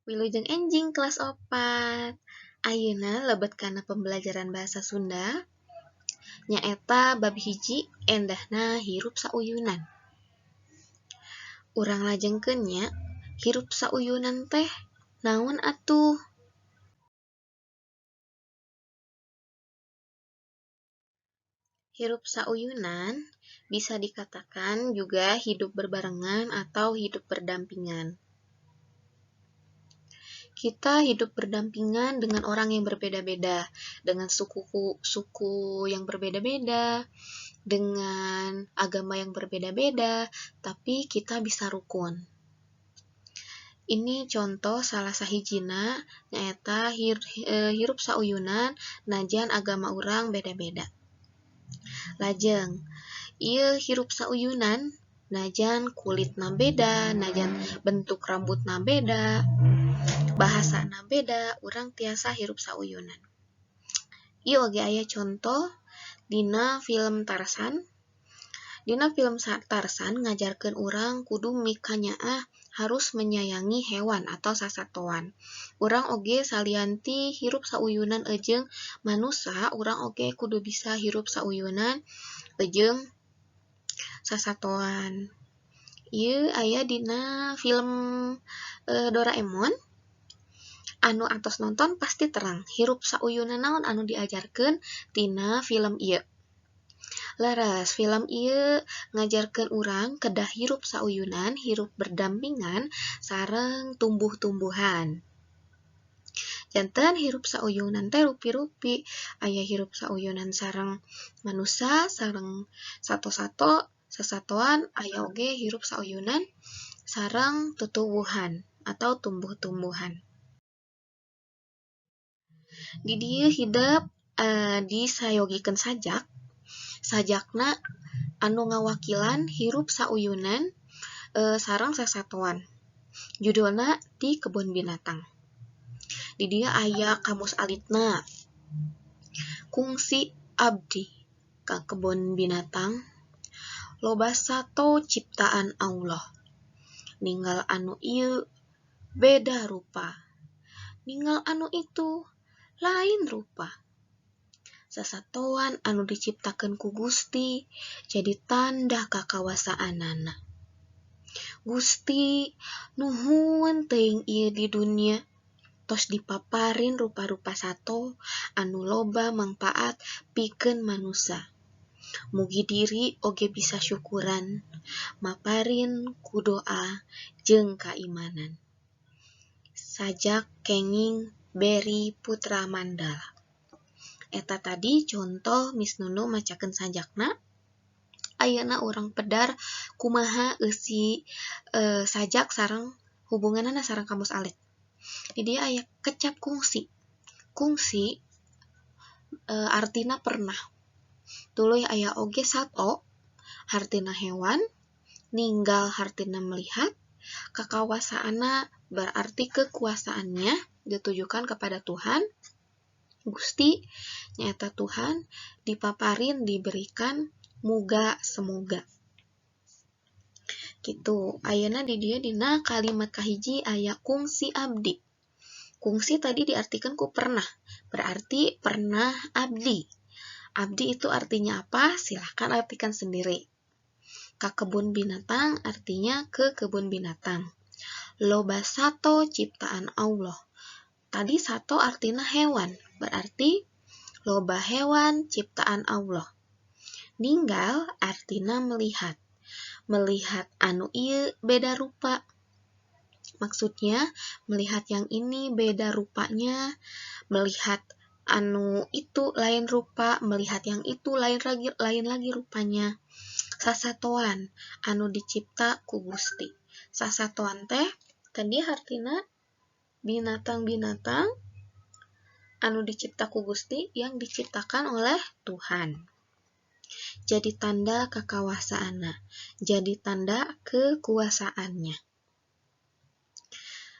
Wilujeng enjing kelas 4. Ayeuna lebet kana pembelajaran bahasa Sunda nyaeta bab hiji endahna hirup sauyunan. Urang lajengkeun nya, hirup sauyunan teh naon atuh? Hirup sauyunan bisa dikatakan juga hidup berbarengan atau hidup berdampingan. Kita hidup berdampingan dengan orang yang berbeda-beda, dengan suku yang berbeda-beda, dengan agama yang berbeda-beda, tapi kita bisa rukun. Ini contoh salah sahijina nyaeta hirup sauyunan najan agama urang beda-beda. Lajeng, ieu hirup sauyunan najan kulitna beda, najan bentuk rambutna beda, bahasana beda, urang tiasa hirup sauyunan. Ieu oge aya contoh dina film Tarzan. Dina film Tarzan ngajarkeun urang kudu mikanyaah harus menyayangi hewan atau sasatoan. Urang oge salianti hirup sauyunan ejeng manusa, urang oge kudu bisa hirup sauyunan ejeng sasatoan. Ieu aya dina film Doraemon. Anu antos nonton pasti terang hirup sauyunan naon anu diajarkeun tina film ieu. Laras film ieu ngajarkeun urang kedah hirup sauyunan, hirup berdampingan sareng tumbuh-tumbuhan. Janten hirup sauyunan teh rupi-rupi, aya hirup sauyunan sareng manusa, sareng sato-sato, sasatoan, aya oge hirup sauyunan sareng tutuwuhan atau tumbuh-tumbuhan. Di dieu hideup disayogikeun sajak. Sajakna anu ngawakilan hirup sauyunan sareng sasatoan. Judulna Di Kebun Binatang. Di dieu aya kamus alitna. Kungsi abdi ka kebun binatang. Loba sato ciptaan Allah. Ninggal anu ieu beda rupa. Ninggal anu itu lain rupa. Sasatoan anu diciptakeun ku Gusti jadi tanda kakawasaanana. Gusti nuhun teuing ieu di dunia tos dipaparin rupa-rupa sato anu loba mangpaat pikeun manusa. Mugi diri oge bisa syukuran maparin ku doa jeung kaimanan. Sajak kenging Beri Putra Mandala. Eta tadi contoh Miss Nunu macakeun sajakna. Ayeuna urang pedar kumaha eusi sajak sareng hubunganna sareng kamus alit. Di dieu aya kecap kungsi. Kungsi artina pernah. Tuluy aya oge sato, hartina hewan, ninggal hartina melihat, kakawasaanna berarti kekuasaannya ditujukan kepada Tuhan. Gusti nyaeta Tuhan, dipaparin diberikan muga semoga. Kitu. Ayeuna di dieu dina kalimat kahiji aya kungsi abdi. Kungsi tadi diartikeun ku pernah, berarti pernah abdi. Abdi itu artinya apa? Silahkan artikan sendiri. Ka kebun binatang artinya ke kebun binatang. Loba sato ciptaan Allah. Tadi sato artinya hewan, berarti loba hewan ciptaan Allah. Ninggal artina melihat. Melihat anu ieu beda rupa. Maksudnya melihat yang ini beda rupanya, melihat anu itu lain rupa, melihat yang itu lain lagi rupanya. Sasatoan anu dicipta ku Gusti. Sasatoan teh tadi artina binatang-binatang anu dicipta ku Gusti yang diciptakan oleh Tuhan. Jadi tanda kekawasaanna, jadi tanda kekuasaannya.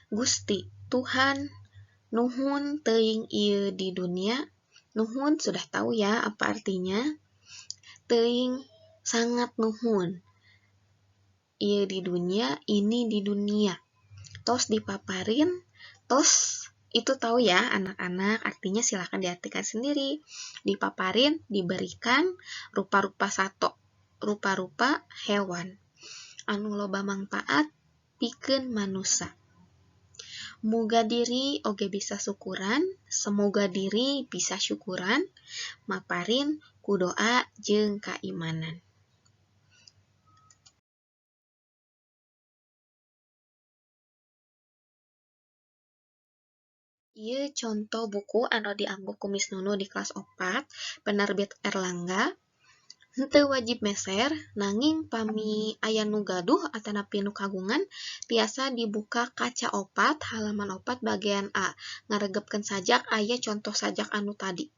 Gusti, Tuhan, nuhun teuing ieu di dunia. Nuhun sudah tahu ya apa artinya. Teuing sangat nuhun. Ieu di dunia, ini di dunia. Tos dipaparin Tos itu tahu ya anak-anak, artinya silahkan diartikan sendiri. Dipaparin, diberikan, rupa-rupa sato, rupa-rupa hewan. Anu loba manfaat pikeun manusa. Muga diri oge bisa syukuran, semoga diri bisa syukuran, maparin ku doa jeung kaimanan. Ieu contoh buku anu dianggo ku Miss Nunu di kelas 4, penerbit Erlangga. Henteu wajib meser, nanging pami aya nu gaduh atanapi nu kagungan, tiasa dibuka kaca 4 halaman 4 bagian A. Ngaregepkeun sajak aya contoh sajak anu tadi.